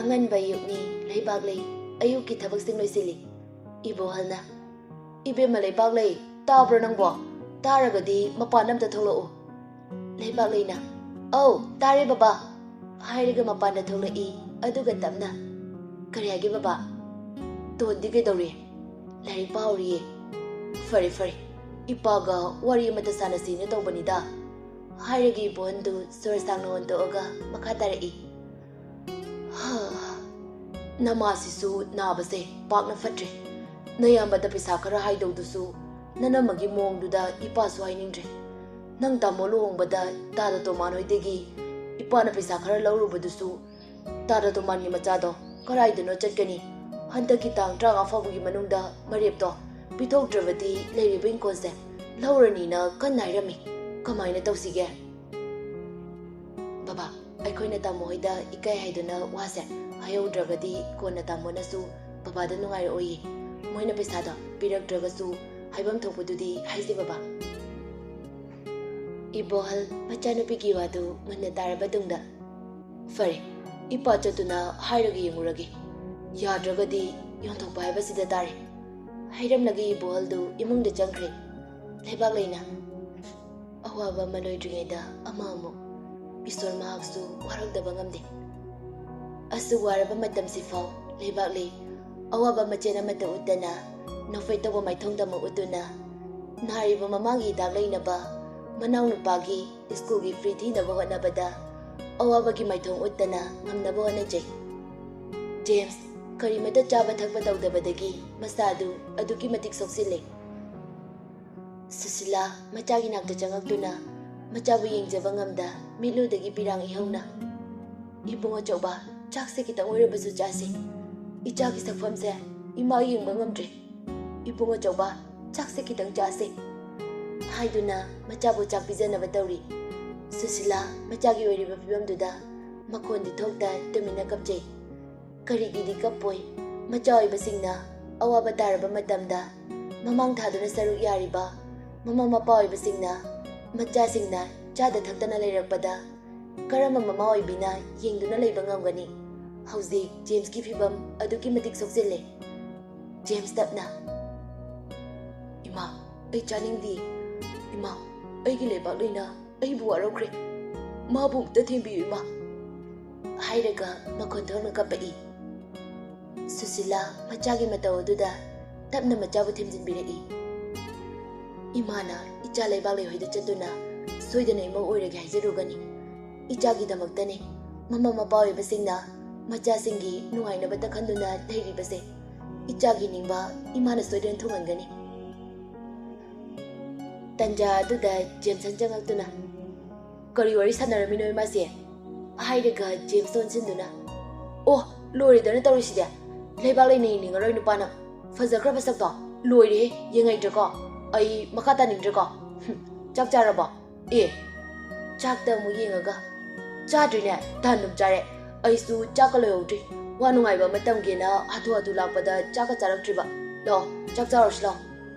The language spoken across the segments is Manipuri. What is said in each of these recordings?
ꯑꯉꯟꯕ ꯑꯌꯨꯛꯅꯤ ꯂꯩꯕꯥꯛꯂꯩ ꯑꯌꯨꯛꯀꯤ ꯊꯕꯛꯁꯤꯡ ꯂꯣꯏꯁꯤꯜꯂꯤ ꯏꯕꯣꯍꯜꯅ ꯏꯕꯦꯝꯃ ꯂꯩꯕꯥꯛꯂꯩ ꯇꯥꯕ꯭ꯔꯣ ꯅꯪꯕꯣ ꯇꯥꯔꯒꯗꯤ ꯃꯄꯥꯟ ꯑꯝꯇ ꯊꯣꯛꯂꯛꯎ ꯂꯩꯕꯥꯛꯂꯩꯅ ꯑꯧ ꯇꯥꯔꯦ ꯕꯕꯥ ꯍꯥꯏꯔꯒ ꯃꯄꯥꯟꯗ ꯊꯣꯛꯂꯛꯏ ꯑꯗꯨꯒ ꯇꯞꯅ ꯀꯔꯤ ꯍꯥꯏꯒꯦ ꯕꯕꯥ ꯇꯣꯟꯗꯤ ꯀꯩꯗꯧꯔꯤ ꯂꯥꯏꯔꯤꯛ ꯄꯥꯍꯧꯔꯤꯌꯦ ꯐꯔꯦ ꯐꯔꯦ ꯏꯄꯥꯒ ꯋꯥꯔꯤ ꯑꯃꯇ ꯁꯥꯟꯅꯁꯤꯅ ꯇꯧꯕꯅꯤꯗ ꯍꯥꯏꯔꯒ ꯏꯕꯣꯍꯟꯗꯨ ꯁꯣꯔ ꯁꯥꯡꯅ ꯍꯣꯟꯇꯣꯛꯑꯒ ꯃꯈꯥ ꯇꯥꯔꯛꯏ ꯅꯃꯥꯁꯤꯁꯨ ꯅꯥꯕꯁꯦ ꯄꯥꯛꯅ ꯐꯠꯇ꯭ꯔꯦ ꯅꯌꯥꯝꯕꯗ ꯄꯩꯁꯥ ꯈꯔ ꯍꯥꯏꯗꯧꯗꯨꯁꯨ ꯅꯅꯝꯃꯒꯤ ꯃꯑꯣꯡꯗꯨꯗ ꯏꯄꯥꯁꯨ ꯍꯥꯏꯅꯤꯡꯗ꯭ꯔꯦ ꯅꯪ ꯇꯥꯃꯣ ꯂꯨꯍꯣꯡꯕꯗ ꯇꯥꯗ ꯇꯣꯃꯥꯟ ꯍꯣꯏꯗꯒꯤ ꯏꯄꯥꯅ ꯄꯩꯁꯥ ꯈꯔ ꯂꯧꯔꯨꯕꯗꯨꯁꯨ ꯇꯥꯗ ꯇꯣꯃꯥꯟꯒꯤ ꯃꯆꯥꯗꯣ ꯀꯔꯥꯏꯗꯅꯣ ꯆꯠꯀꯅꯤ ꯍꯟꯗꯛꯀꯤ ꯇꯥꯡ 35 ꯐꯥꯎꯕꯒꯤ ꯃꯅꯨꯡꯗ ꯃꯔꯦꯞꯇꯣ ꯄꯤꯊꯣꯛꯇ꯭ꯔꯕꯗꯤ ꯂꯩꯔꯤꯕ ꯏꯪꯈꯣꯜꯁꯦ ꯂꯧꯔꯅꯤꯅ ꯀꯟꯅ ꯍꯥꯏꯔꯝꯃꯤ ꯀꯃꯥꯏꯅ ꯇꯧꯁꯤꯒꯦ ꯕꯕꯥ ꯑꯩꯈꯣꯏꯅ ꯇꯥꯃꯣ ꯍꯣꯏꯗ ꯏꯀꯥꯏ ꯍꯥꯏꯗꯨꯅ ꯋꯥꯁꯦ ꯍꯥꯏꯍꯧꯗ꯭ꯔꯒꯗꯤ ꯀꯣꯟꯅ ꯇꯥꯃꯣꯅꯁꯨ ꯕꯕꯥꯗ ꯅꯨꯡꯉꯥꯏꯔꯛꯑꯣꯏꯌꯦ ꯃꯣꯏꯅ ꯄꯩꯁꯥꯗꯣ ꯄꯤꯔꯛꯇ꯭ꯔꯒꯁꯨ ꯍꯥꯏꯐꯝ ꯊꯣꯛꯄꯗꯨꯗꯤ ꯍꯥꯏꯁꯦ ꯕꯕꯥ ꯏꯕꯣꯍꯜ ꯃꯆꯥꯅꯨꯄꯤꯒꯤ ꯋꯥꯗꯨ ꯃꯨꯟꯅ ꯇꯥꯔꯕ ꯇꯨꯡꯗ ꯐꯔꯦ ꯏꯄꯥ ꯆꯠꯇꯨꯅ ꯍꯥꯏꯔꯒ ꯌꯦꯡꯉꯨꯔꯒꯦ ꯌꯥꯗ꯭ꯔꯒꯗꯤ ꯌꯣꯟꯊꯣꯛꯄ ꯍꯥꯏꯕꯁꯤꯗ ꯇꯥꯔꯦ ꯍꯩꯔꯝꯂꯒ ꯏꯕꯣꯍꯜꯗꯨ ꯏꯃꯨꯡꯗ ꯆꯪꯈ꯭ꯔꯦ ꯂꯩꯕꯥꯛꯂꯩꯅ ꯑꯋꯥꯕ ꯑꯃ ꯂꯣꯏꯗ꯭ꯔꯤꯉꯩꯗ ꯑꯃ ꯑꯃꯨꯛ ꯏꯁꯣꯔ ꯃꯍꯥꯛꯁꯨ ꯋꯥꯔꯛꯇꯕ ꯉꯝꯗꯦ ꯑꯁꯨꯛ ꯋꯥꯔꯕ ꯃꯇꯝꯁꯤꯐꯥꯎ ꯂꯩꯕꯥꯛꯂꯩ ꯑꯋꯥꯕ ꯃꯆꯦꯠ ꯑꯃꯠꯇ ꯎꯠꯇꯅ ꯅꯣꯛꯐꯦꯠ ꯇꯧꯕ ꯃꯥꯏꯊꯣꯡꯗ ꯑꯃꯨꯛ ꯎꯠꯇꯨꯅ ꯅꯥꯔꯤꯕ ꯃꯃꯥꯡꯒꯤ ꯍꯤꯗꯥꯛ ꯂꯩꯅꯕ ꯃꯅꯥꯎꯅꯨꯄꯥꯒꯤ ꯁ꯭ꯀꯨꯜꯒꯤ ꯐ꯭ꯔꯤ ꯊꯤꯅꯕ ꯍꯣꯠꯅꯕꯗ ꯑꯋꯥꯕꯒꯤ ꯃꯥꯏꯊꯣꯡ ꯎꯠꯇꯅ ꯉꯝꯅꯕ ꯍꯣꯠꯅꯖꯩ ꯖꯦꯝꯁ ꯀꯔꯤꯃꯠꯇ ꯆꯥꯕ ꯊꯛꯄ ꯇꯧꯗꯕꯗꯒꯤ ꯃꯁꯥꯗꯨ ꯑꯗꯨꯛꯀꯤ ꯃꯇꯤꯛ ꯁꯣꯛꯆꯤꯜꯂꯦ ꯁꯨꯁꯤꯂꯥ ꯃꯆꯥꯒꯤ ꯅꯥꯛꯇ ꯆꯪꯉꯛꯇꯨꯅ ꯃꯆꯥꯕꯨ ꯌꯦꯡꯖꯕ ꯉꯝꯗ ꯃꯤꯠꯂꯨꯗꯒꯤ ꯄꯤꯔꯥꯡ ꯏꯍꯧꯅ ꯏꯕꯨꯡ ꯑꯆꯧꯕ ꯆꯥꯛꯁꯦ ꯈꯤꯇꯪ ꯑꯣꯏꯔꯕꯁꯨ ꯆꯥꯁꯤ ꯏꯆꯥꯒꯤ ꯁꯛꯐꯝꯁꯦ ꯏꯃꯥ ꯌꯦꯡꯕ ꯉꯝꯗ꯭ꯔꯦ ꯏꯕꯨꯡ ꯑꯆꯧꯕ ꯆꯥꯛꯁꯦ ꯈꯤꯇꯪ ꯆꯥꯁꯤ ꯍꯥꯏꯗꯨꯅ ꯃꯆꯥꯕꯨ ꯆꯥꯛ ꯄꯤꯖꯅꯕ ꯇꯧꯔꯤ ꯁꯨꯁꯤꯂꯥ ꯃꯆꯥꯒꯤ ꯑꯣꯏꯔꯤꯕ ꯐꯤꯕꯝꯗꯨꯗ ꯃꯈꯣꯟꯗꯤ ꯊꯣꯛꯇ ꯇꯨꯃꯤꯟꯅ ꯀꯞꯆꯩ ꯀꯔꯤꯒꯤꯗꯤ ꯀꯞꯄꯣꯏ ꯃꯆꯥ ꯑꯣꯏꯕꯁꯤꯡꯅ ꯑꯋꯥꯕ ꯇꯥꯔꯕ ꯃꯇꯝꯗ ꯃꯃꯥꯡ ꯊꯥꯗꯨꯅ ꯁꯔꯨꯛ ꯌꯥꯔꯤꯕ ꯃꯃꯥ ꯃꯄꯥ ꯑꯣꯏꯕꯁꯤꯡꯅ ꯃꯆꯥꯁꯤꯡꯅ ꯆꯥꯗ ꯊꯛꯇꯅ ꯂꯩꯔꯛꯄꯗ ꯀꯔꯝꯕ ꯃꯃꯥ ꯑꯣꯏꯕꯤꯅ ꯌꯦꯡꯗꯨꯅ ꯂꯩꯕ ꯉꯝꯒꯅꯤ ꯍꯧꯖꯤꯛ ꯖꯦꯝꯁꯀꯤ ꯐꯤꯕꯝ ꯑꯗꯨꯛꯀꯤ ꯃꯇꯤꯛ ꯁꯣꯛꯆꯤꯜꯂꯦ ꯖꯦꯝꯁ ꯇꯞꯅ ꯏꯃꯥ ꯑꯩ ꯆꯥꯅꯤꯡꯗꯦ ꯏꯃꯥ ꯑꯩꯒꯤ ꯂꯩꯕꯥꯛꯂꯩꯅ ꯑꯩꯕꯨ ꯋꯥꯔꯧꯈ꯭ꯔꯦ ꯃꯥꯕꯨ ꯑꯝꯇ ꯊꯦꯡꯕꯤꯌꯨ ꯏꯃꯥ ꯍꯥꯏꯔꯒ ꯃꯈꯣꯟ ꯊꯣꯛꯅ ꯀꯞꯄꯛꯏ ꯁꯨꯁꯤꯂꯥ ꯃꯆꯥꯒꯤ ꯃꯇꯧ ꯑꯗꯨꯗ ꯇꯞꯅ ꯃꯆꯥꯕꯨ ꯊꯦꯝꯖꯤꯟꯕꯤꯔꯛꯏ ꯏꯃꯥꯅ ꯏꯆꯥ ꯂꯩꯕꯥꯛꯂꯩ ꯍꯣꯏꯗ ꯆꯠꯇꯨꯅ ꯁꯣꯏꯗꯅ ꯏꯃꯧ ꯑꯣꯏꯔꯒꯦ ꯍꯥꯏꯖꯔꯨꯒꯅꯤ ꯏꯆꯥꯒꯤꯗꯃꯛꯇꯅꯦ ꯃꯃꯥ ꯃꯄꯥ ꯑꯣꯏꯕꯁꯤꯡꯅ ꯃꯆꯥꯁꯤꯡꯒꯤ ꯅꯨꯡꯉꯥꯏꯅꯕꯇ ꯈꯟꯗꯨꯅ ꯂꯩꯔꯤꯕꯁꯦ ꯏꯆꯥꯒꯤ ꯅꯤꯡꯕ ꯏꯃꯥꯅ ꯁꯣꯏꯗꯅ ꯊꯨꯡꯍꯟꯒꯅꯤ ꯇꯟꯖꯥ ꯑꯗꯨꯗ ꯖꯦꯝꯁꯟ ꯆꯪꯉꯛꯇꯨꯅ ꯀꯔꯤ ꯋꯥꯔꯤ ꯁꯥꯟꯅꯔꯝꯃꯤꯅꯣ ꯏꯃꯥꯁꯦ ꯍꯥꯏꯔꯒ ꯖꯦꯝꯁ ꯑꯣꯟꯁꯤꯟꯗꯨꯅ ꯑꯣ ꯂꯣꯏꯔꯦꯗꯅ ꯇꯧꯔꯤꯁꯤꯗꯤ ꯂꯩꯕꯥꯛꯂꯩꯅ ꯌꯦꯡꯅꯤꯡꯉꯔꯣꯏ ꯅꯨꯄꯥꯅ ꯐꯖꯈ꯭ꯔꯕ ꯁꯛꯇꯣ ꯂꯣꯏꯔꯦ ꯌꯦꯡꯉꯩꯗ꯭ꯔꯦꯀꯣ ꯑꯩ ꯃꯈꯥ ꯇꯥꯅꯤꯡꯗ꯭ꯔꯦꯀꯣ ꯆꯥꯛ ꯆꯥꯔꯕꯣ ꯑꯦ ꯆꯥꯛꯇ ꯑꯃꯨꯛ ꯌꯦꯡꯉꯒ ꯆꯥꯗ꯭ꯔꯤꯅꯦ ꯇꯟꯗꯨꯝ ꯆꯥꯔꯦ ꯑꯩꯁꯨ ꯆꯥꯛꯀ ꯂꯣꯏꯍꯧꯗ꯭ꯔꯤ ꯋꯥ ꯅꯨꯡꯉꯥꯏꯕ ꯑꯃ ꯇꯝꯒꯦꯅ ꯍꯥꯊꯨ ꯍꯥꯊꯨ ꯂꯥꯛꯄꯗ ꯆꯥꯛꯀ ꯆꯥꯔꯛꯇ꯭ꯔꯤꯕ ꯂꯥꯛꯑꯣ ꯆꯥꯛ ꯆꯥꯔꯨꯔꯁꯤ ꯂꯥꯛꯑꯣ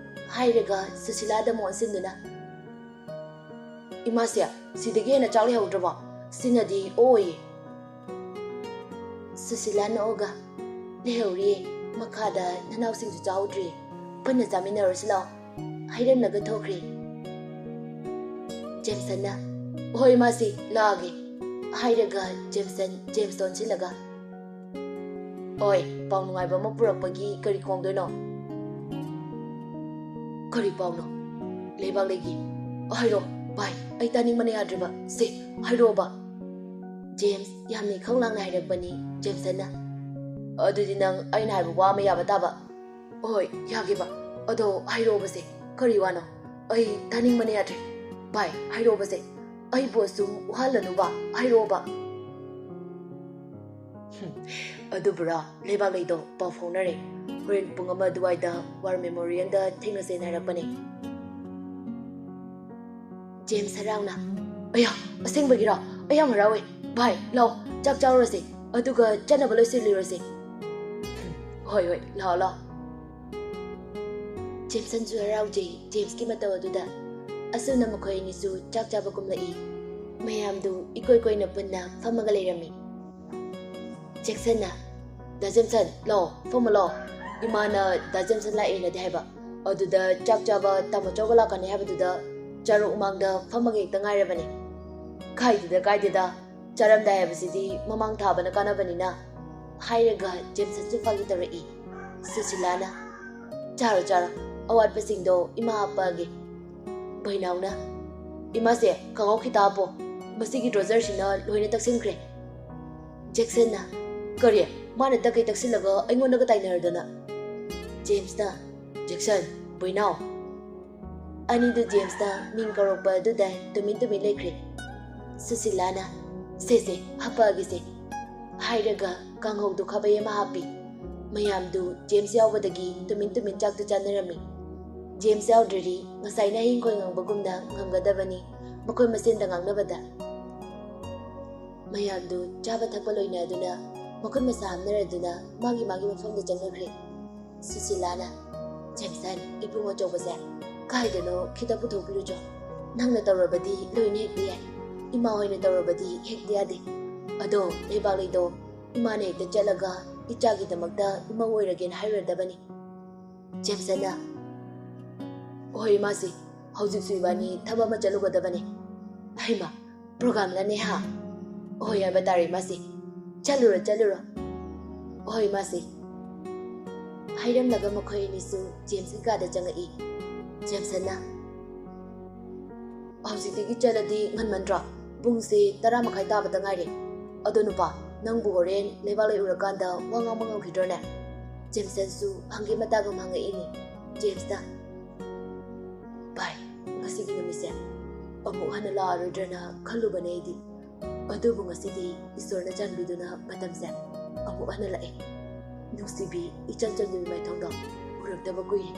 ꯍꯥꯏꯔꯒ ꯁꯨꯁꯤꯂꯥꯗ ꯑꯃꯨꯛ ꯑꯣꯟꯁꯤꯟꯗꯨꯅ ꯏꯃꯥꯁꯦ ꯁꯤꯗꯒꯤ ꯍꯦꯟꯅ ꯆꯥꯛ ꯂꯩꯍꯧꯗ꯭ꯔꯕꯣ ꯁꯤꯅꯗꯤ ꯑꯣꯏꯌꯦ ꯁꯨꯁꯤꯂꯥ ꯅꯣꯛꯑꯒ ꯂꯩꯍꯧꯔꯤꯌꯦ ꯃꯈꯥꯗ ꯅꯅꯥꯎꯁꯤꯡꯁꯨ ꯆꯥꯍꯧꯗ꯭ꯔꯤꯌꯦ ꯄꯨꯟꯅ ꯆꯥꯃꯤꯟꯅꯔꯨꯔꯁꯤ ꯂꯥꯛꯑꯣ ꯍꯥꯏꯔꯝꯂꯒ ꯊꯣꯛꯈ꯭ꯔꯦ ꯖꯦꯝꯁꯟꯅ ꯍꯣꯏ ꯃꯥꯁꯤ ꯂꯥꯛꯑꯒꯦ ꯍꯥꯏꯔꯒ ꯖꯦꯝꯁꯇ ꯑꯣꯟꯁꯤꯜꯂꯒ ꯍꯣꯏ ꯄꯥꯎ ꯅꯨꯡꯉꯥꯏꯕ ꯑꯃ ꯄꯨꯔꯛꯄꯒꯤ ꯀꯔꯤ ꯈꯣꯡꯗꯣꯏꯅꯣ ꯀꯔꯤ ꯄꯥꯎꯅꯣ ꯂꯩꯕꯥꯛꯂꯩꯒꯤ ꯍꯥꯏꯔꯣ ꯚꯥꯏ ꯑꯩ ꯇꯥꯅꯤꯡꯕꯅ ꯌꯥꯗ꯭ꯔꯤꯕ ꯁꯤ ꯍꯥꯏꯔꯛꯑꯣꯕ ꯖꯦꯝꯁ ꯌꯥꯝꯅ ꯏꯈꯧ ꯂꯥꯡꯅ ꯍꯥꯏꯔꯛꯄꯅꯤ ꯖꯦꯝꯁꯟꯅ ꯑꯗꯨꯗꯤ ꯅꯪ ꯑꯩꯅ ꯍꯥꯏꯕ ꯋꯥ ꯑꯃ ꯌꯥꯕ ꯇꯥꯕ ꯍꯣꯏ ꯌꯥꯒꯦꯕ ꯑꯗꯣ ꯍꯥꯏꯔꯛꯑꯣꯕꯁꯦ ꯀꯔꯤ ꯋꯥꯅꯣ ꯑꯩ ꯇꯥꯅꯤꯡꯕꯅ ꯌꯥꯗ꯭ꯔꯦ ꯚꯥꯏ ꯍꯥꯏꯔꯛꯑꯣꯕꯁꯦ ꯑꯩꯕꯨ ꯑꯁꯨꯝ ꯋꯥꯍꯜꯂꯅꯨꯕ ꯍꯥꯏꯔꯛꯑꯣꯕ ꯑꯗꯨꯕꯨꯔꯥ ꯂꯩꯕꯥꯛꯂꯩꯗꯣ ꯄꯥꯎ ꯐꯥꯎꯅꯔꯦ ꯍꯣꯔꯦꯟ ꯄꯨꯡ 1 ꯑꯗꯨꯋꯥꯏꯗ ꯋꯥꯔ ꯃꯦꯃꯣꯔꯤꯌꯦꯜꯗ ꯊꯦꯡꯅꯁꯦꯅ ꯍꯥꯏꯔꯛꯄꯅꯦ ꯖꯦꯝꯁ ꯍꯔꯥꯎꯅ ꯑꯌꯥ ꯑꯁꯦꯡꯕꯒꯤꯔꯣ ꯑꯩ ꯌꯥꯝ ꯍꯔꯥꯎꯋꯦ ꯚꯥꯏ ꯂꯥꯛꯑꯣ ꯆꯥꯛ ꯆꯥꯔꯨꯔꯁꯤ ꯑꯗꯨꯒ ꯆꯠꯅꯕ ꯂꯣꯏꯁꯤꯜꯂꯨꯔꯁꯤ ꯍꯣꯏ ꯍꯣꯏ ꯂꯥꯛꯑꯣ ꯂꯥꯛꯑꯣ ꯖꯦꯝꯁꯟꯁꯨ ꯍꯔꯥꯎꯖꯩ ꯖꯦꯝꯁꯀꯤ ꯃꯇꯧ ꯑꯗꯨꯗ ꯑꯁꯨꯝꯅ ꯃꯈꯣꯏ ꯑꯅꯤꯁꯨ ꯆꯥꯛ ꯆꯥꯕ ꯀꯨꯝꯂꯛꯏ ꯃꯌꯥꯝꯗꯨ ꯏꯀꯣꯏ ꯀꯣꯏꯅ ꯄꯨꯟꯅ ꯐꯝꯃꯒ ꯂꯩꯔꯝꯃꯤ ꯖꯦꯛꯁꯟꯅ ꯗꯥ ꯖꯦꯝꯁꯟ ꯂꯥꯛꯑꯣ ꯐꯝꯃ ꯂꯥꯛꯑꯣ ꯏꯃꯥꯅ ꯗꯥ ꯖꯦꯝꯁꯟ ꯂꯥꯛꯑꯦꯅꯗꯤ ꯍꯥꯏꯕ ꯑꯗꯨꯗ ꯆꯥꯛ ꯆꯥꯕ ꯇꯥꯃꯣꯆꯧꯒ ꯂꯥꯛꯀꯅꯤ ꯍꯥꯏꯕꯗꯨꯗ ꯆꯥꯔꯣꯛ ꯃꯥꯡꯗ ꯐꯝꯃꯒ ꯍꯦꯛꯇ ꯉꯥꯏꯔꯕꯅꯤ ꯀꯥꯏꯗꯦꯗ ꯆꯥꯔꯝꯗꯥꯏ ꯍꯥꯏꯕꯁꯤꯗꯤ ꯃꯃꯥꯡ ꯊꯥꯕꯅ ꯀꯥꯟꯅꯕꯅꯤꯅ ꯍꯥꯏꯔꯒ ꯖꯦꯝꯁꯟꯁꯨ ꯐꯥꯒꯤ ꯇꯧꯔꯛꯏ ꯁꯨꯁꯤꯂꯥꯅ ꯆꯥꯔꯣ ꯑꯋꯥꯠꯄꯁꯤꯡꯗꯣ ꯏꯃꯥ ꯍꯥꯞꯄꯛꯑꯒꯦ ꯕꯩꯅꯥꯎꯅ ꯏꯃꯥꯁꯦ ꯈꯪꯍꯧ ꯈꯤꯇ ꯍꯥꯞꯄꯣ ꯃꯁꯤꯒꯤ ꯗ꯭ꯔꯣꯖꯔꯁꯤꯅ ꯂꯣꯏꯅ ꯇꯛꯁꯤꯟꯈ꯭ꯔꯦ ꯖꯦꯛꯁꯟꯅ ꯀꯔꯤ ꯃꯥꯅ ꯇꯛꯀꯩ ꯇꯛꯁꯤꯜꯂꯒ ꯑꯩꯉꯣꯟꯗꯒ ꯇꯥꯏꯅꯔꯗꯅ ꯖꯦꯝꯁꯅ ꯖꯦꯛꯁꯟ ꯕꯩꯅꯥꯎ ꯑꯅꯤꯗꯨ ꯖꯦꯝꯁꯅ ꯃꯤꯡ ꯀꯧꯔꯛꯄ ꯑꯗꯨꯗ ꯇꯨꯃꯤꯟ ꯂꯩꯈ꯭ꯔꯦ ꯁꯨꯁꯤꯂꯥꯅ ꯁꯦ ꯍꯥꯞꯄꯛꯑꯒꯦꯁꯦ ꯍꯥꯏꯔꯒ ꯀꯥꯡꯍꯧꯗꯨ ꯈꯥꯕꯩ ꯑꯃ ꯍꯥꯞꯄꯤ ꯃꯌꯥꯝꯗꯨ ꯖꯦꯝꯁ ꯌꯥꯎꯕꯗꯒꯤ ꯇꯨꯃꯤꯟ ꯆꯥꯛꯇꯨ ꯆꯥꯅꯔꯝꯃꯤ ꯖꯦꯝꯁ ꯌꯥꯎꯗ꯭ꯔꯗꯤ ꯉꯁꯥꯏꯅ ꯍꯤꯡꯈꯣꯏ ꯉꯥꯡꯕꯒꯨꯝꯅ ꯉꯝꯒꯗꯕꯅꯤ ꯃꯈꯣꯏ ꯃꯁꯦꯟꯗ ꯉꯥꯡꯅꯕꯗ ꯃꯌꯥꯝꯗꯨ ꯆꯥꯕ ꯊꯛꯄ ꯂꯣꯏꯅꯗꯨꯅ ꯃꯈꯨꯠ ꯃꯁꯥ ꯍꯥꯝꯅꯔꯗꯨꯅ ꯃꯥꯒꯤ ꯃꯐꯝꯗ ꯆꯪꯅꯈ꯭ꯔꯦ ꯁꯨꯁꯤꯂꯥꯅ ꯖꯦꯝꯁꯟ ꯏꯕꯨꯡ ꯑꯆꯧꯕꯁꯦ ꯀꯥꯏꯗꯅꯣ ꯈꯤꯇ ꯄꯨꯊꯣꯛꯄꯤꯔꯨꯆꯣ ꯅꯪꯅ ꯇꯧꯔꯕꯗꯤ ꯂꯣꯏꯅ ꯍꯦꯛꯇ ꯌꯥꯏ ꯏꯃꯥ ꯍꯣꯏꯅ ꯇꯧꯔꯕꯗꯤ ꯍꯦꯛꯇ ꯌꯥꯗꯦ ꯑꯗꯣ ꯂꯩꯕꯥꯛꯂꯩꯗꯣ ꯏꯃꯥꯅ ꯍꯦꯛꯇ ꯆꯠꯂꯒ ꯏꯆꯥꯒꯤꯗꯃꯛꯇ ꯏꯃꯧ ꯑꯣꯏꯔꯒꯦꯅ ꯍꯥꯏꯔꯨꯔꯗꯕꯅꯤ ꯖꯦꯝꯁꯟꯅ ꯍꯣꯏ ꯏꯃꯥꯁꯤ ꯍꯧꯖꯤꯛꯁꯨ ꯏꯕꯥꯅꯤ ꯊꯕꯛ ꯑꯃ ꯆꯠꯂꯨꯒꯗꯕꯅꯤ ꯍꯩꯃꯥ ꯄ꯭ꯔꯣꯒ꯭ꯔꯥꯝꯂꯅꯦ ꯍꯥ ꯍꯣꯏ ꯍꯥꯏꯕ ꯇꯥꯔꯦ ꯏꯃꯥꯁꯤ ꯆꯠꯂꯨꯔꯣ ꯍꯣꯏ ꯏꯃꯥꯁꯤ ꯍꯥꯏꯔꯝꯂꯒ ꯃꯈꯣꯏ ꯑꯅꯤꯁꯨ ꯖꯦꯝꯁꯀꯤ ꯀꯥꯗ ꯆꯪꯉꯛꯏ ꯖꯦꯝꯁꯟꯅ ꯍꯧꯖꯤꯛꯇꯒꯤ ꯆꯠꯂꯗꯤ ꯉꯟꯃꯟꯗ꯭ꯔꯣ ꯄꯨꯡꯁꯦ 10:30 ꯇꯥꯕꯗ ꯉꯥꯏꯔꯦ ꯑꯗꯣ ꯅꯨꯄꯥ ꯅꯪꯕꯨ ꯍꯣꯔꯦꯟ ꯂꯩꯕꯥꯛꯂꯩ ꯎꯔꯀꯥꯟꯗ ꯋꯥ ꯉꯥꯡꯕ ꯉꯝꯈꯤꯗ꯭ꯔꯣꯅꯦ ꯖꯦꯝꯁꯟꯁꯨ ꯍꯪꯒꯦ ꯃꯇꯥꯒꯨꯝ ꯍꯪꯉꯛꯏꯅꯤ ꯖꯦꯝꯁꯅ ꯚꯥꯏ ꯉꯁꯤꯒꯤ ꯅꯨꯃꯤꯠꯁꯦ ꯑꯃꯨꯛ ꯍꯟꯅ ꯂꯥꯛꯑꯔꯣꯏꯗ꯭ꯔꯅ ꯈꯜꯂꯨꯕꯅꯦ ꯑꯩꯗꯤ ꯑꯗꯨꯕꯨ ꯉꯁꯤꯗꯤ ꯏꯁꯣꯔꯅ ꯆꯥꯟꯕꯤꯗꯨꯅ ꯃꯇꯝꯁꯦ ꯑꯃꯨꯛ ꯍꯟꯅ ꯂꯥꯛꯑꯦ ꯅꯨꯡꯁꯤꯕꯤ ꯏꯆꯟ ꯆꯟꯕꯤ ꯃꯥꯏꯊꯣꯡꯗꯣ ꯎꯔꯛꯇꯕ ꯀꯨꯏꯔꯦ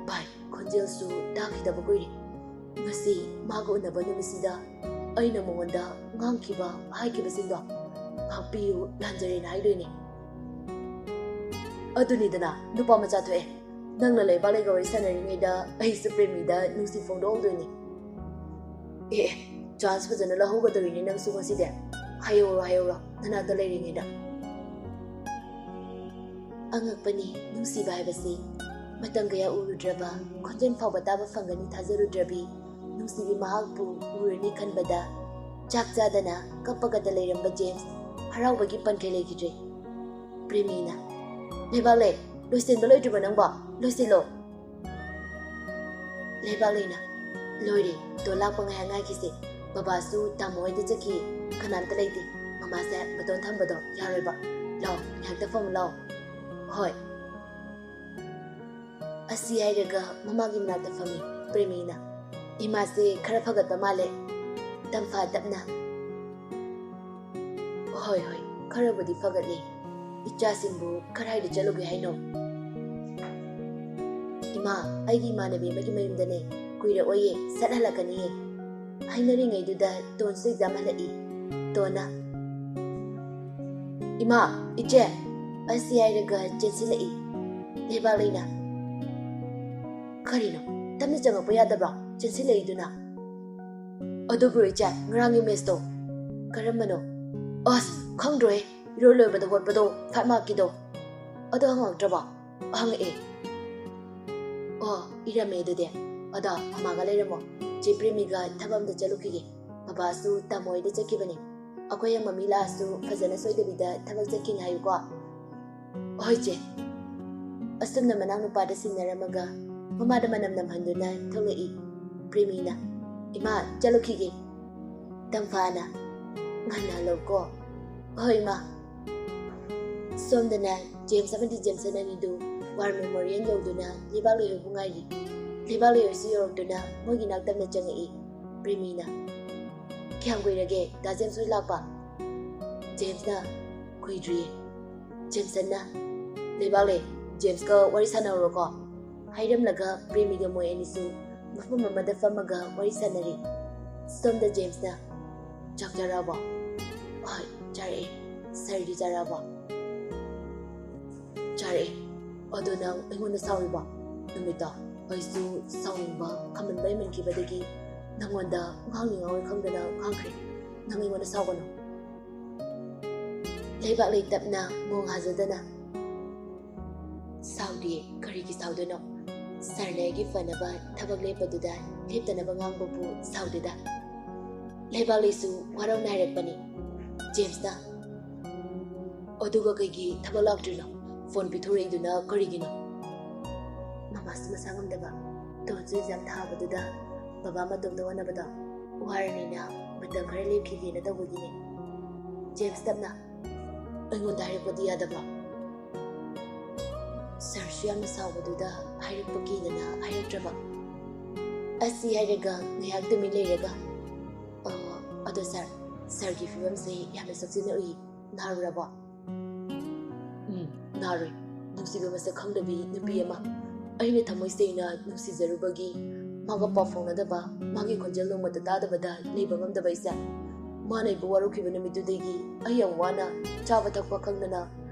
ꯚꯥꯏ ꯈꯣꯟꯖꯦꯜꯁꯨ ꯇꯥꯈꯤꯗꯕ ꯀꯨꯏꯔꯦ ꯉꯁꯤ ꯃꯥꯒ ꯎꯅꯕ ꯅꯨꯃꯤꯠꯁꯤꯗ ꯑꯩꯅ ꯃꯉꯣꯟꯗ ꯉꯥꯡꯈꯤꯕ ꯍꯥꯏꯈꯤꯕꯁꯤꯡꯗꯣ ꯉꯥꯛꯄꯤꯌꯨ ꯂꯥꯟꯖꯔꯦꯅ ꯍꯥꯏꯗꯣꯏꯅꯦ ꯑꯗꯨꯅꯤꯗꯅ ꯅꯨꯄꯥ ꯃꯆꯥ ꯊꯣꯛꯑꯦ ꯅꯪꯅ ꯂꯩꯕꯥꯛꯂꯩꯒ ꯋꯥꯔꯤ ꯁꯥꯟꯅꯔꯤꯉꯩꯗ ꯑꯩꯁꯨ ꯄ꯭ꯔꯦꯃꯤꯗ ꯅꯨꯡꯁꯤ ꯐꯣꯡꯗꯣꯛꯍꯧꯗꯣꯏꯅꯤ ꯆꯥꯟꯁ ꯐꯖꯅ ꯂꯧꯍꯧꯒꯗꯧꯔꯤꯅꯦ ꯅꯪꯁꯨ ꯉꯁꯤꯗꯤ ꯍꯥꯏꯍꯧꯔꯣ ꯅꯅꯥꯛꯇ ꯂꯩꯔꯤꯉꯩꯗ ꯑꯉꯛꯄꯅꯤ ꯅꯨꯡꯁꯤꯕ ꯍꯥꯏꯕꯁꯤ ꯃꯇꯝ ꯀꯌꯥ ꯎꯔꯨꯗ꯭ꯔꯕ ꯈꯣꯟꯖꯦꯜ ꯐꯥꯎꯕ ꯇꯥꯕ ꯐꯪꯒꯅꯤ ꯊꯥꯖꯔꯨꯗ꯭ꯔꯕꯤ ꯅꯨꯡꯁꯤꯕꯤ ꯃꯍꯥꯛꯄꯨ ꯎꯔꯅꯤ ꯈꯟꯕꯗ ꯆꯥꯛ ꯆꯥꯗꯅ ꯀꯞꯄꯒꯗ ꯂꯩꯔꯝꯕ ꯖꯦꯝꯁ ꯍꯔꯥꯎꯕꯒꯤ ꯄꯟꯈꯩ ꯂꯩꯈꯤꯗ꯭ꯔꯦ ꯄ꯭ꯔꯦꯃꯤꯅ ꯂꯩꯕꯥꯛꯂꯩ ꯂꯣꯏꯁꯤꯟꯕ ꯂꯣꯏꯗ꯭ꯔꯤꯕ ꯅꯪꯕꯣ ꯂꯣꯏꯁꯤꯜꯂꯣ ꯂꯩꯕꯥꯛꯂꯩꯅ ꯂꯣꯏꯔꯦ ꯇꯣ ꯂꯥꯛꯄ ꯉꯥꯏꯍꯥꯛ ꯉꯥꯏꯈꯤꯁꯦ ꯕꯕꯥꯁꯨ ꯇꯥꯃꯣ ꯍꯣꯏꯗ ꯆꯠꯈꯤ ꯀꯅꯥꯝꯇ ꯂꯩꯇꯦ ꯃꯃꯥꯁꯦ ꯃꯇꯣꯟ ꯊꯝꯕꯗꯣ ꯌꯥꯔꯣꯏꯕ ꯂꯥꯛꯑꯣ ꯉꯥꯏꯍꯥꯛꯇ ꯐꯝꯃꯨ ꯂꯥꯛꯑꯣ ꯍꯣꯏ ꯑꯁꯤ ꯍꯥꯏꯔꯒ ꯃꯃꯥꯒꯤ ꯃꯅꯥꯛꯇ ꯐꯝꯃꯤ ꯄ꯭ꯔꯦꯃꯤꯅ ꯏꯃꯥꯁꯦ ꯈꯔ ꯐꯒꯠꯄ ꯃꯥꯜꯂꯦ ꯇꯝꯐꯥ ꯇꯞꯅ ꯍꯣꯏ ꯈꯔꯕꯨꯗꯤ ꯐꯒꯠꯂꯦ ꯏꯆꯥꯁꯤꯡꯕꯨ ꯀꯔꯥꯏꯗ ꯆꯠꯂꯨꯒꯦ ꯍꯥꯏꯅꯣ ꯏꯃꯥ ꯑꯩꯒꯤ ꯏꯃꯥꯟꯅꯕꯤ ꯑꯃꯒꯤ ꯃꯌꯨꯝꯗꯅꯦ ꯀꯨꯏꯔꯛꯑꯣꯏꯌꯦ ꯁꯠ ꯍꯜꯂꯛꯀꯅꯤꯌꯦ ꯍꯥꯏꯅꯔꯤꯉꯩꯗꯨꯗ ꯇꯣꯟꯁꯨ ꯑꯦꯛꯖꯥꯝ ꯍꯜꯂꯛꯏ ꯇꯣꯟꯅ ꯏꯃꯥ ꯏꯆꯦ ꯑꯁꯤ ꯍꯥꯏꯔꯒ ꯆꯦꯟꯁꯤꯜꯂꯛꯏ ꯂꯩꯕꯥꯛꯂꯩꯅ ꯀꯔꯤꯅꯣ ꯇꯞꯅ ꯆꯪꯉꯛꯄ ꯌꯥꯗꯕ꯭ꯔꯣ ꯆꯦꯟꯁꯤꯜꯂꯛꯏꯗꯨꯅ ꯑꯗꯨꯕꯨ ꯏꯆꯦ ꯉꯔꯥꯡꯒꯤ ꯃꯦꯠꯁꯇꯣ ꯀꯔꯝꯕꯅꯣ ꯑꯁ ꯈꯪꯗ꯭ꯔꯣꯍꯦ ꯏꯔꯣꯏ ꯂꯣꯏꯕꯗ ꯍꯣꯠꯄꯗꯣ 5 ꯃꯥꯔꯛꯀꯤꯗꯣ ꯑꯗꯣ ꯍꯪꯉꯛꯇ꯭ꯔꯕꯣ ꯍꯪꯉꯛꯑꯦ ꯑꯣ ꯏꯔꯝꯃꯦ ꯑꯗꯨꯗꯤ ꯑꯗꯣ ꯃꯃꯥꯒ ꯂꯩꯔꯝꯃꯣ ꯆꯦ ꯄ꯭ꯔꯦꯃꯤꯒ ꯊꯕꯛ ꯑꯝꯇ ꯆꯠꯂꯨꯈꯤꯒꯦ ꯕꯕꯥꯁꯨ ꯇꯥꯃꯣ ꯍꯣꯏꯗ ꯆꯠꯈꯤꯕꯅꯦ ꯑꯩꯈꯣꯏ ꯑꯃ ꯃꯤ ꯂꯥꯛꯑꯁꯨ ꯐꯖꯅ ꯁꯣꯏꯗꯕꯤꯗ ꯊꯕꯛ ꯆꯠꯈꯤꯅ ꯍꯥꯏꯌꯨꯀꯣ ꯍꯣꯏ ꯆꯦ ꯑꯁꯨꯝꯅ ꯃꯅꯥꯎ ꯅꯨꯄꯥꯗ ꯁꯤꯟꯅꯔꯝꯃꯒ ꯃꯃꯥꯗ ꯃꯅꯝ ꯅꯝꯍꯟꯗꯨꯅ ꯊꯣꯛꯂꯛꯏ ꯄ꯭ꯔꯦꯃꯤꯅ ꯏꯃꯥ ꯆꯠꯂꯨꯈꯤꯒꯦ ꯇꯝꯐꯥꯅ ꯉꯟꯅ ꯍꯜꯂꯛꯎꯀꯣ ꯍꯣꯏ ꯏꯃꯥ ꯁꯣꯝꯗꯅ ꯖꯦꯝꯁ ꯑꯃꯗꯤ ꯖꯦꯝꯁꯟ ꯑꯅꯤꯗꯨ ꯋꯥꯔ ꯃꯦꯃꯣꯔꯤꯌꯦꯜ ꯌꯧꯗꯨꯅ ꯂꯩꯕꯥꯛꯂꯩ ꯍꯣꯏꯕꯨ ꯉꯥꯏꯔꯤ ꯂꯩꯕꯥꯛꯂꯩ ꯍꯣꯏꯁꯨ ꯌꯧꯔꯛꯇꯨꯅ ꯃꯣꯏꯒꯤ ꯅꯥꯛꯇꯝꯅ ꯆꯪꯉꯛꯏ ꯄ꯭ꯔꯦꯃꯤꯅ ꯀꯌꯥꯝ ꯀꯨꯏꯔꯒꯦ ꯗꯥ ꯖꯦꯝꯁ ꯍꯣꯏ ꯂꯥꯛꯄ ꯖꯦꯝꯁꯅ ꯀꯨꯏꯗ꯭ꯔꯤꯌꯦ ꯖꯦꯝꯁꯟꯅ ꯂꯩꯕꯥꯛꯂꯩ ꯖꯦꯝꯁꯀ ꯋꯥꯔꯤ ꯁꯥꯟꯅꯔꯨꯔꯣꯀꯣ ꯍꯥꯏꯔꯝꯂꯒ ꯄ꯭ꯔꯦꯃꯤꯒ ꯃꯣꯏ ꯑꯅꯤꯁꯨ ꯃꯐꯝ ꯑꯃꯗ ꯐꯝꯃꯒ ꯋꯥꯔꯤ ꯁꯥꯟꯅꯔꯤ ꯁꯣꯝꯗ ꯖꯦꯝꯁꯅ ꯆꯥꯛ ꯆꯥꯔꯛꯑꯕꯣ ꯍꯣꯏ ꯆꯥꯔꯛꯑꯦ ꯁꯔꯗꯤ ꯆꯥꯔꯛꯑꯕꯣ ꯆꯥꯔꯛꯑꯦ ꯑꯗꯣ ꯅꯪ ꯑꯩꯉꯣꯟꯗ ꯁꯥꯎꯔꯤꯕꯣ ꯅꯨꯃꯤꯠꯇꯣ ꯑꯩꯁꯨ ꯁꯥꯎꯅꯤꯡꯕ ꯈꯝꯕꯟꯕ ꯍꯦꯟꯃꯟꯈꯤꯕꯗꯒꯤ ꯅꯪꯉꯣꯟꯗ ꯉꯥꯡꯉꯣꯏ ꯈꯪꯗꯅ ꯉꯥꯡꯈ꯭ꯔꯦ ꯅꯪ ꯑꯩꯉꯣꯟꯗ ꯁꯥꯎꯒꯅꯨ ꯂꯩꯕꯥꯛꯂꯩ ꯇꯞꯅ ꯃꯣꯡ ꯍꯥꯖꯗꯅ ꯁꯥꯎꯗꯤꯌꯦ ꯀꯔꯤꯒꯤ ꯁꯥꯎꯗꯣꯏꯅꯣ ꯁꯔꯅ ꯑꯩꯒꯤ ꯐꯅꯕ ꯊꯕꯛ ꯂꯦꯞꯄꯗꯨꯗ ꯂꯦꯞꯇꯅꯕ ꯉꯥꯡꯕꯕꯨ ꯁꯥꯎꯗꯦꯗ ꯂꯩꯕꯥꯛꯂꯩꯁꯨ ꯋꯥꯔꯧꯅ ꯍꯥꯏꯔꯛꯄꯅꯤ ꯖꯦꯝꯁꯅ ꯑꯗꯨꯒ ꯀꯩꯒꯤ ꯊꯕꯛ ꯂꯥꯛꯇ꯭ꯔꯤꯅꯣ ꯐꯣꯟ ꯄꯤꯊꯣꯔꯛꯏꯗꯨꯅ ꯀꯔꯤꯒꯤꯅꯣ ꯃꯃꯥꯁꯨ ꯃꯁꯥ ꯉꯝꯗꯕ ꯇꯣꯟꯁꯨ ꯑꯦꯛꯖꯥꯝ ꯊꯥꯕꯗꯨꯗ ꯕꯕꯥ ꯃꯇꯣꯝꯗ ꯍꯣꯠꯅꯕꯗꯣ ꯋꯥꯔꯅꯤꯅ ꯃꯇꯝ ꯈꯔ ꯂꯦꯞꯈꯤꯒꯦꯅ ꯇꯧꯕꯒꯤꯅꯦ ꯖꯦꯝꯁ ꯇꯞꯅ ꯑꯩꯉꯣꯟꯗ ꯍꯥꯏꯔꯛꯄꯗꯤ ꯌꯥꯗꯕ꯭ꯔꯣ ꯁꯔꯁꯨ ꯌꯥꯝꯅ ꯁꯥꯎꯕꯗꯨꯗ ꯍꯥꯏꯔꯛꯄ ꯀꯤꯗꯅ ꯍꯥꯏꯔꯛꯇ꯭ꯔꯕ ꯑꯁꯤ ꯍꯥꯏꯔꯒ ꯉꯥꯏꯍꯥꯛ ꯇꯨꯃꯤꯟ ꯂꯩꯔꯒ ꯑꯗꯣ ꯁꯔꯒꯤ ꯐꯤꯕꯝꯁꯦ ꯌꯥꯝꯅ ꯁꯣꯛꯆꯤꯟꯅ ꯎꯏ ꯅꯥꯔꯨꯔꯕꯣ ꯅꯥꯔꯣꯏ ꯅꯨꯡꯁꯤꯕ ꯃꯁꯛ ꯈꯪꯗꯕꯤ ꯅꯨꯄꯤ ꯑꯃ ꯑꯩꯅ ꯊꯃꯣꯏ ꯁꯦꯡꯅ ꯅꯨꯡꯁꯤꯖꯔꯨꯕꯒꯤ ꯃꯥꯒ ꯄꯥꯎ ꯐꯥꯎꯅꯗꯕ ꯃꯥꯒꯤ ꯈꯣꯟꯖꯦꯜ ꯅꯣꯡꯃꯇ ꯇꯥꯗꯕꯗ ꯂꯩꯕ ꯉꯝꯗꯕ ꯑꯩꯁꯦ ꯃꯥꯅ ꯑꯩꯕꯨ ꯋꯥꯔꯧꯈꯤꯕ ꯅꯨꯃꯤꯠꯇꯨꯗꯒꯤ ꯑꯩ ꯌꯥꯝ ꯋꯥꯅ ꯆꯥꯕ ꯊꯛꯄ ꯈꯪꯗꯅ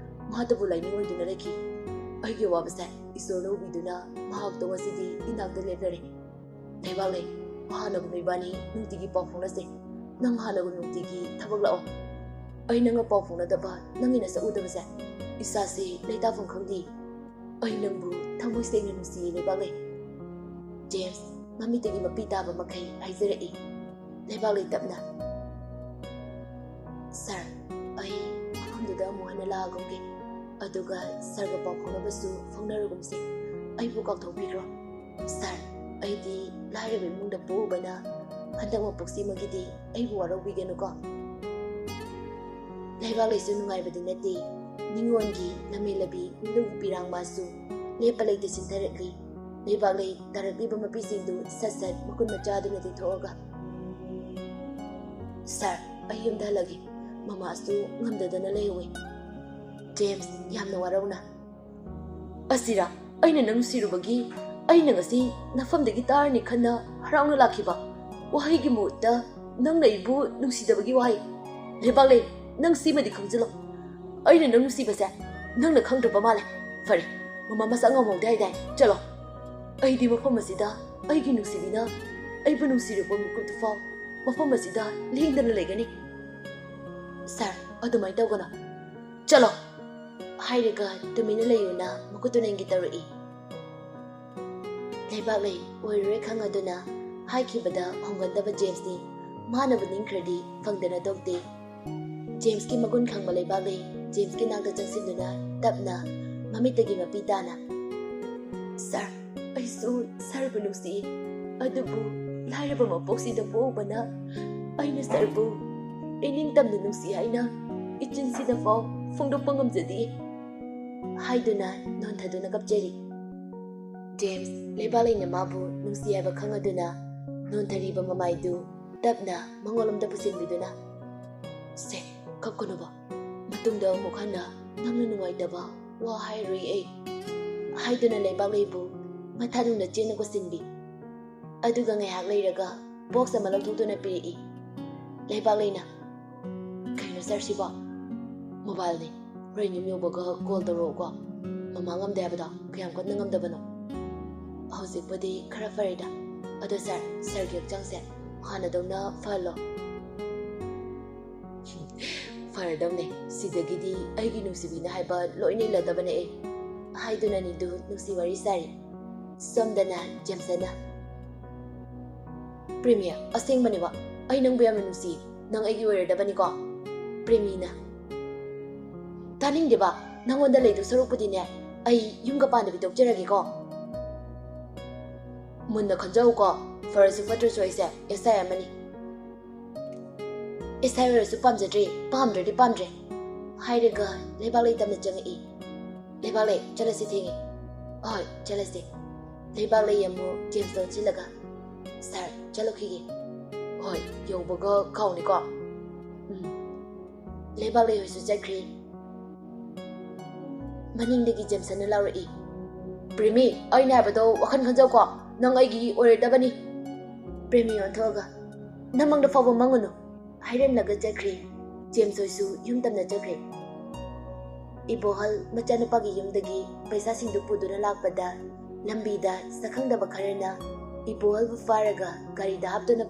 ꯃꯥꯗꯕꯨ ꯂꯥꯏꯅꯤꯡ ꯑꯣꯏꯗꯨꯅ ꯂꯩꯈꯤ ꯑꯩꯒꯤ ꯑꯋꯥꯕꯁꯦ ꯏꯁꯣꯔꯅ ꯎꯕꯤꯗꯨꯅ ꯃꯍꯥꯛꯇꯣ ꯉꯁꯤꯗꯤ ꯏꯅꯥꯛꯇ ꯂꯦꯞꯂꯔꯦ ꯂꯩꯕꯥꯛꯂꯩ ꯍꯥꯟꯅꯒꯨꯝ ꯏꯕꯥꯅꯤ ꯅꯨꯡꯇꯤꯒꯤ ꯄꯥꯎ ꯐꯥꯎꯅꯁꯦ ꯅꯪ ꯍꯥꯟꯅꯒꯨꯝ ꯅꯨꯡꯇꯤꯒꯤ ꯊꯕꯛ ꯂꯥꯛꯑꯣ ꯑꯩ ꯅꯪꯒ ꯄꯥꯎ ꯐꯥꯎꯅꯗꯕ ꯅꯪꯒꯤ ꯅꯁꯛ ꯎꯗꯕꯁꯦ ꯏꯁꯥꯁꯦ ꯂꯩꯇꯥꯐꯝ ꯈꯪꯗꯦ ꯑꯩ ꯅꯪꯕꯨ ꯊꯃꯣꯏ ꯁꯦꯡꯅ ꯅꯨꯡꯁꯤꯌꯦ ꯂꯩꯕꯥꯛꯂꯩ ꯖꯦꯝꯁ ꯃꯃꯤꯠꯇꯒꯤ ꯃꯄꯤ ꯇꯥꯕ ꯃꯈꯩ ꯍꯥꯏꯖꯔꯛꯏ ꯂꯩꯕꯥꯛꯂꯩ ꯇꯞꯅ ꯁꯔ ꯑꯩ ꯃꯐꯝꯗꯨꯗ ꯑꯃꯨꯛ ꯍꯟꯅ ꯂꯥꯛꯑꯒꯨꯝꯒꯦ ꯑꯗꯨꯒ ꯁꯔꯒ ꯄꯥꯎ ꯐꯥꯎꯅꯕꯁꯨ ꯐꯥꯎꯅꯔꯒꯨꯝꯁꯤ ꯑꯩꯕꯨ ꯀꯥꯎꯊꯣꯛꯄꯤꯈ꯭ꯔꯣ ꯁꯔ ꯑꯩꯗꯤ ꯂꯥꯏꯔꯕ ꯏꯃꯨꯡꯗ ꯄꯣꯛꯎꯕꯅ ꯍꯟꯗꯛ ꯃꯄꯣꯛꯁꯤꯃꯒꯤꯗꯤ ꯑꯩꯕꯨ ꯋꯥꯔꯧꯕꯤꯒꯅꯨꯀꯣ ꯂꯩꯕꯥꯛꯂꯩꯁꯨ ꯅꯨꯡꯉꯥꯏꯕꯗꯤ ꯅꯠꯇꯦ ꯅꯤꯉꯣꯟꯒꯤ ꯂꯝꯍꯦꯜꯂꯕꯤ ꯃꯤꯅꯨꯡꯒꯤ ꯄꯤꯔꯥꯡ ꯃꯥꯁꯨ ꯂꯦꯞꯄ ꯂꯩꯇ ꯆꯤꯟꯊꯔꯛꯂꯤ ꯂꯩꯕꯥꯛꯂꯩ ꯇꯥꯔꯛꯂꯤꯕ ꯃꯄꯤꯁꯤꯡꯗꯨ ꯁꯠ ꯁꯠ ꯃꯈꯨꯟ ꯃꯆꯥꯗꯨꯅ ꯇꯤꯡꯊꯣꯛꯑꯒ ꯁꯔ ꯑꯩ ꯌꯨꯝꯗ ꯍꯜꯂꯒꯦ ꯃꯃꯥꯁꯨ ꯉꯝꯗꯗꯅ ꯂꯩꯍꯧꯋꯤ ꯖꯦꯝꯁ ꯌꯥꯝꯅ ꯋꯥꯔꯧꯅ ꯑꯁꯤꯔꯥ ꯑꯩꯅ ꯅꯪ ꯅꯨꯡꯁꯤꯔꯨꯕꯒꯤ ꯑꯩꯅ ꯉꯁꯤ ꯅꯐꯝꯗꯒꯤ ꯇꯥꯔꯅꯤ ꯈꯟꯅ ꯍꯔꯥꯎꯅ ꯂꯥꯛꯈꯤꯕ ꯋꯥꯍꯩꯒꯤ ꯃꯍꯨꯠꯇ ꯅꯪꯅ ꯑꯩꯕꯨ ꯅꯨꯡꯁꯤꯗꯕꯒꯤ ꯋꯥꯍꯩ ꯂꯩꯕꯥꯛꯂꯩ ꯅꯪ ꯁꯤꯃꯗꯤ ꯈꯪꯖꯤꯜꯂꯣ ꯑꯩꯅ ꯅꯪ ꯅꯨꯡꯁꯤꯕꯁꯦ ꯅꯪꯅ ꯈꯪꯗ꯭ꯔꯕ ꯃꯥꯜꯂꯦ ꯐꯔꯦ ꯃꯃꯥ ꯃꯁꯛ ꯉꯝꯍꯧꯗꯦ ꯍꯥꯏꯗꯥꯏ ꯆꯠꯂꯣ ꯑꯩꯗꯤ ꯃꯐꯝ ꯑꯁꯤꯗ ꯑꯩꯒꯤ ꯅꯨꯡꯁꯤꯕꯤꯅ ꯑꯩꯕꯨ ꯅꯨꯡꯁꯤꯔꯨꯕ ꯃꯤꯀꯨꯞꯇꯨꯐꯥꯎ ꯃꯐꯝ ꯑꯁꯤꯗ ꯂꯦꯡꯗꯅ ꯂꯩꯒꯅꯤ ꯁꯔ ꯑꯗꯨꯃꯥꯏꯅ ꯇꯧꯒꯅꯣ ꯆꯠꯂꯣ ꯍꯥꯏꯔꯒ ꯇꯨꯃꯤꯟꯅ ꯂꯩꯌꯨꯅ ꯃꯈꯨꯠꯇꯨꯅ ꯏꯪꯒꯤꯠ ꯇꯧꯔꯛꯏ ꯂꯩꯕꯥꯛꯂꯩ ꯑꯣꯏꯔꯔꯣꯏ ꯈꯪꯉꯗꯨꯅ ꯍꯥꯏꯈꯤꯕꯗ ꯍꯣꯡꯒꯟꯗꯕ ꯖꯦꯝꯁꯅꯤ ꯃꯥꯅꯕꯨ ꯅꯤꯡꯈ꯭ꯔꯗꯤ ꯐꯪꯗꯅ ꯇꯧꯗꯦ ꯖꯦꯝꯁꯀꯤ ꯃꯒꯨꯟ ꯈꯪꯕ ꯂꯩꯕꯥꯛꯂꯩ ꯖꯦꯝꯁꯀꯤ ꯅꯥꯛꯇ ꯆꯪꯁꯤꯟꯗꯨꯅ ꯇꯞꯅ ꯃꯃꯤꯠꯇꯒꯤ ꯃꯄꯤ ꯇꯥꯅ ꯁꯔ ꯑꯩꯁꯨ ꯁꯔꯕꯨ ꯅꯨꯡꯁꯤꯏ ꯑꯗꯨꯕꯨ ꯂꯥꯏꯔꯕ ꯃꯄꯣꯛꯁꯤꯗ ꯄꯣꯛꯎꯕꯅ ꯑꯩꯅ ꯁꯔꯕꯨ ꯏꯅꯤꯡꯇꯝꯅ ꯅꯨꯡꯁꯤ ꯍꯥꯏꯅ ꯏꯆꯤꯟꯁꯤꯗꯐꯥꯎ ꯐꯣꯡꯗꯣꯛꯄ ꯉꯝꯖꯗꯦ ꯍꯥꯏꯗꯨꯅ ꯅꯣꯟꯊꯗꯨꯅ ꯀꯞꯆꯔꯤ ꯖꯦꯝꯁ ꯂꯩꯕꯥꯛꯂꯩꯅ ꯃꯥꯕꯨ ꯅꯨꯡꯁꯤ ꯍꯥꯏꯕ ꯈꯪꯉꯗꯨꯅ ꯅꯣꯟꯊꯔꯤꯕ ꯃꯃꯥꯏꯗꯨ ꯇꯞꯅ ꯃꯉꯣꯟꯂꯣꯝꯗ ꯄꯨꯁꯤꯟꯕꯤꯗꯨꯅ ꯁꯦ ꯀꯞꯀꯅꯨꯕ ꯃꯇꯨꯡꯗ ꯑꯃꯨꯛ ꯍꯟꯅ ꯅꯪꯅ ꯅꯨꯡꯉꯥꯏꯇꯕ ꯋꯥ ꯍꯥꯏꯔꯣꯏ ꯑꯩ ꯍꯥꯏꯗꯨꯅ ꯂꯩꯕꯥꯛꯂꯩꯕꯨ ꯃꯊꯥꯅꯨꯡꯗ ꯆꯦꯟꯅ ꯀꯣꯠꯁꯤꯟꯕꯤ ꯑꯗꯨꯒ ꯉꯥꯏꯍꯥꯛ ꯂꯩꯔꯒ ꯕꯣꯛꯁ ꯑꯃ ꯂꯧꯊꯣꯛꯇꯨꯅ ꯄꯤꯔꯛꯏ ꯂꯩꯕꯥꯛꯂꯩꯅ ꯀꯩꯅꯣ ꯁꯔꯁꯤꯕꯣ ꯃꯣꯕꯥꯏꯜꯅꯤ ꯍꯣꯔꯦꯟ ꯌꯨꯝ ꯌꯧꯕꯒ ꯀꯣꯜ ꯇꯧꯔꯛꯎꯀꯣ ꯃꯃꯥ ꯉꯝꯗꯦ ꯍꯥꯏꯕꯗꯣ ꯀꯌꯥꯝ ꯀꯟꯅ ꯉꯝꯗꯕꯅꯣ ꯍꯧꯖꯤꯛꯄꯨꯗꯤ ꯈꯔ ꯐꯔꯦꯗ ꯑꯗꯣ ꯁꯔꯒꯤ ꯍꯛꯆꯥꯡꯁꯦ ꯍꯥꯟꯅꯗꯧꯅ ꯐꯍꯜꯂꯣ ꯐꯔꯗꯧꯅꯦ ꯁꯤꯗꯒꯤꯗꯤ ꯑꯩꯒꯤ ꯅꯨꯡꯁꯤꯕꯤꯅ ꯍꯥꯏꯕ ꯂꯣꯏꯅ ꯏꯜꯂꯗꯕꯅꯦ ꯑꯩ ꯍꯥꯏꯗꯨꯅ ꯅꯤꯗꯨ ꯅꯨꯡꯁꯤ ꯋꯥꯔꯤ ꯁꯥꯔꯤ ꯁꯣꯝꯗꯅ ꯖꯦꯝꯁꯅ ꯄ꯭ꯔꯦꯃꯤꯌꯥ ꯑꯁꯦꯡꯕꯅꯦꯕ ꯑꯩ ꯅꯪꯕꯨ ꯌꯥꯝꯅ ꯅꯨꯡꯁꯤ ꯅꯪ ꯑꯩꯒꯤ ꯑꯣꯏꯔꯗꯕꯅꯤꯀꯣ ꯄ꯭ꯔꯦꯃꯤꯅ ꯇꯥꯅꯤꯡꯗꯦꯕ ꯅꯪꯉꯣꯟꯗ ꯂꯩꯗꯧ ꯁꯔꯨꯛꯄꯨꯗꯤꯅꯦ ꯑꯩ ꯌꯨꯝꯒ ꯄꯥꯟꯗꯕꯤ ꯇꯣꯛꯆꯔꯒꯦꯀꯣ ꯃꯨꯟꯅ ꯈꯟꯖꯧꯀꯣ ꯐꯔꯁꯨ ꯐꯠꯇ꯭ꯔꯁꯨ ꯑꯩꯁꯦ ꯑꯦꯁꯥꯏ ꯑꯃꯅꯤ ꯑꯦꯁꯥꯏ ꯑꯣꯏꯔꯁꯨ ꯄꯥꯝꯖꯗ꯭ꯔꯦ ꯄꯥꯝꯗ꯭ꯔꯗꯤ ꯄꯥꯝꯗ꯭ꯔꯦ ꯍꯥꯏꯔꯒ ꯂꯩꯕꯥꯛꯂꯩ ꯇꯝꯅ ꯆꯪꯉꯛꯏ ꯂꯩꯕꯥꯛꯂꯩ ꯆꯠꯂꯁꯤ ꯊꯦꯡꯉꯤ ꯍꯣꯏ ꯆꯠꯂꯁꯤ ꯂꯩꯕꯥꯛꯂꯩ ꯑꯃꯨꯛ ꯖꯦꯝꯁ ꯂꯣꯟꯁꯤꯜꯂꯒ ꯁꯔ ꯆꯠꯂꯨꯈꯤꯒꯦ ꯍꯣꯏ ꯌꯧꯕꯒ ꯀꯥꯎꯅꯤꯀꯣ ꯂꯩꯕꯥꯛꯂꯩ ꯍꯣꯏꯁꯨ ꯆꯠꯈ꯭ꯔꯤ ꯃꯅꯤꯡꯗꯒꯤ ꯖꯦꯝꯁꯟꯅ ꯂꯥꯎꯔꯛꯏ ꯄ꯭ꯔꯦꯃꯤ ꯑꯩꯅ ꯍꯥꯏꯕꯗꯣ ꯋꯥꯈꯜ ꯈꯟꯖꯧꯀꯣ ꯅꯪ ꯑꯩꯒꯤ ꯑꯣꯏꯔꯗꯕꯅꯤ ꯄ꯭ꯔꯦꯃꯤ ꯑꯣꯟꯊꯣꯛꯑꯒ ꯅꯃꯪꯗ ꯐꯥꯎꯕ ꯃꯪꯉꯨꯅꯨ ꯍꯥꯏꯔꯝꯂꯒ ꯆꯠꯈ꯭ꯔꯤ ꯖꯦꯝꯁ ꯍꯣꯏꯁꯨ ꯌꯨꯝ ꯇꯝꯅ ꯆꯠꯈ꯭ꯔꯦ ꯏꯕꯣꯍꯜ ꯃꯆꯥꯅꯨꯄꯥꯒꯤ ꯌꯨꯝꯗꯒꯤ ꯄꯩꯁꯥꯁꯤꯡꯗꯨ ꯄꯨꯗꯨꯅ ꯂꯥꯛꯄꯗ ꯂꯝꯕꯤꯗ ꯁꯛꯈꯪꯗꯕ ꯈꯔꯅ ꯏꯕꯣꯍꯜꯕꯨ ꯐꯥꯔꯒ ꯒꯥꯔꯤꯗ ꯍꯥꯞꯇꯨꯅ